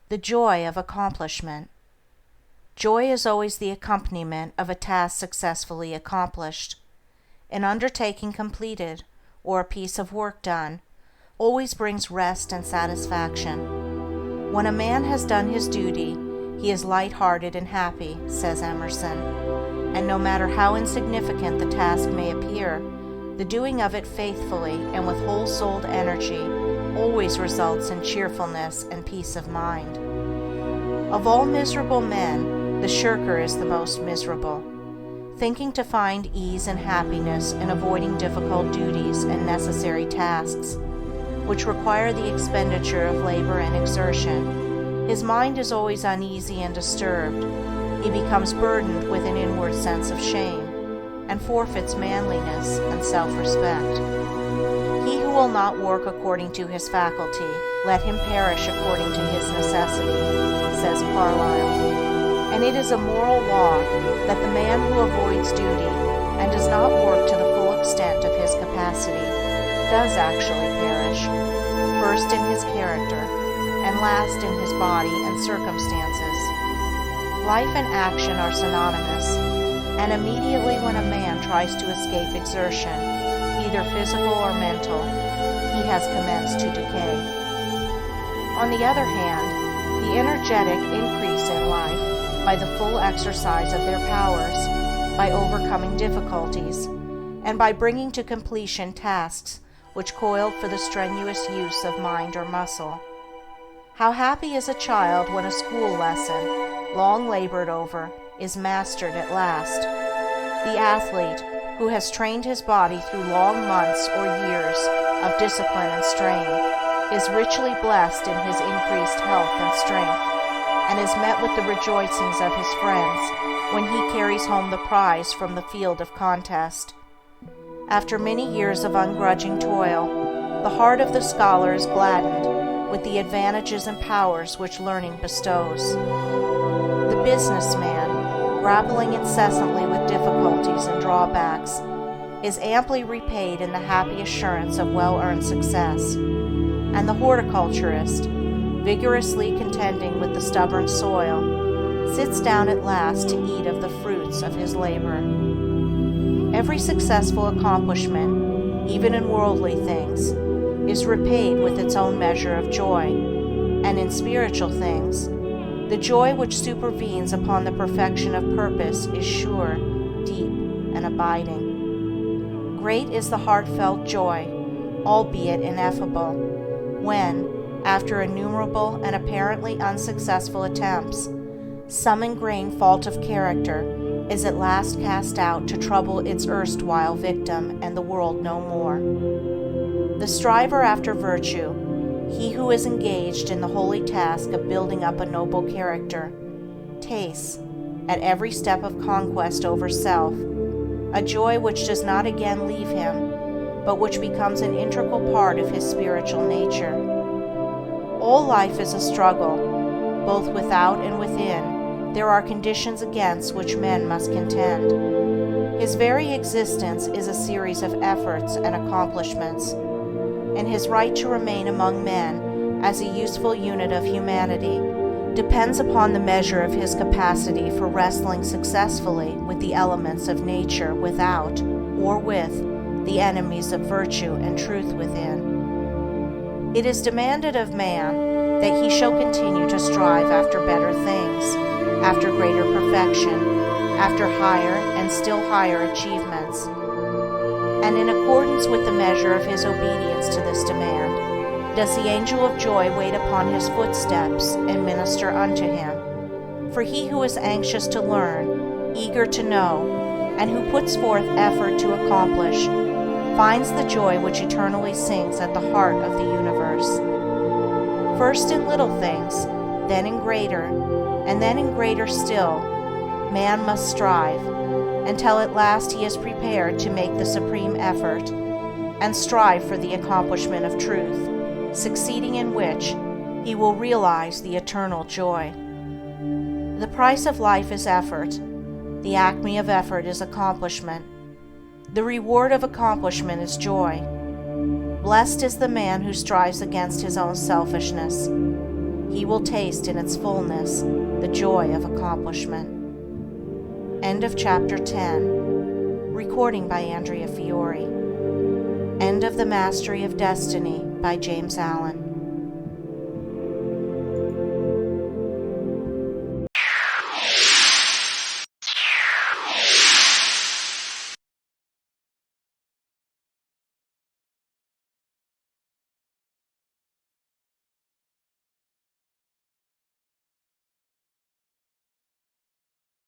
The joy of accomplishment. Joy is always the accompaniment of a task successfully accomplished. An undertaking completed, or a piece of work done, always brings rest and satisfaction. When a man has done his duty, he is light-hearted and happy, says Emerson, and no matter how insignificant the task may appear, the doing of it faithfully and with whole-souled energy always results in cheerfulness and peace of mind. Of all miserable men, the shirker is the most miserable, thinking to find ease and happiness in avoiding difficult duties and necessary tasks, which require the expenditure of labor and exertion. His mind is always uneasy and disturbed. He becomes burdened with an inward sense of shame, and forfeits manliness and self-respect. He who will not work according to his faculty, let him perish according to his necessity, says Carlyle. And it is a moral law that the man who avoids duty and does not work to the full extent of his capacity does actually perish, first in his character, and last in his body and circumstances. Life and action are synonymous, and immediately when a man tries to escape exertion, either physical or mental, he has commenced to decay. On the other hand, the energetic increase in life by the full exercise of their powers, by overcoming difficulties, and by bringing to completion tasks which coiled for the strenuous use of mind or muscle. How happy is a child when a school lesson, long labored over, is mastered at last. The athlete, who has trained his body through long months or years of discipline and strain, is richly blessed in his increased health and strength, and is met with the rejoicings of his friends when he carries home the prize from the field of contest. After many years of ungrudging toil, the heart of the scholar is gladdened with the advantages and powers which learning bestows. The businessman, grappling incessantly with difficulties and drawbacks, is amply repaid in the happy assurance of well-earned success, and the horticulturist, vigorously contending with the stubborn soil, sits down at last to eat of the fruits of his labor. Every successful accomplishment, even in worldly things, is repaid with its own measure of joy, and in spiritual things, the joy which supervenes upon the perfection of purpose is sure, deep, and abiding. Great is the heartfelt joy, albeit ineffable, when, after innumerable and apparently unsuccessful attempts, some ingrained fault of character is at last cast out to trouble its erstwhile victim and the world no more. The striver after virtue, he who is engaged in the holy task of building up a noble character, tastes, at every step of conquest over self, a joy which does not again leave him, but which becomes an integral part of his spiritual nature. All life is a struggle, both without and within. There are conditions against which men must contend. His very existence is a series of efforts and accomplishments, and his right to remain among men as a useful unit of humanity depends upon the measure of his capacity for wrestling successfully with the elements of nature without, or with, the enemies of virtue and truth within. It is demanded of man that he shall continue to strive after better things, after greater perfection, after higher and still higher achievements. And in accordance with the measure of his obedience to this demand, does the angel of joy wait upon his footsteps and minister unto him. For he who is anxious to learn, eager to know, and who puts forth effort to accomplish, finds the joy which eternally sings at the heart of the universe. First in little things, then in greater, and then in greater still, man must strive, until at last he is prepared to make the supreme effort, and strive for the accomplishment of truth, succeeding in which he will realize the eternal joy. The price of life is effort. The acme of effort is accomplishment. The reward of accomplishment is joy. Blessed is the man who strives against his own selfishness. he will taste in its fullness the joy of accomplishment. End of Chapter 10. Recording by Andrea Fiore. End of The Mastery of Destiny by James Allen.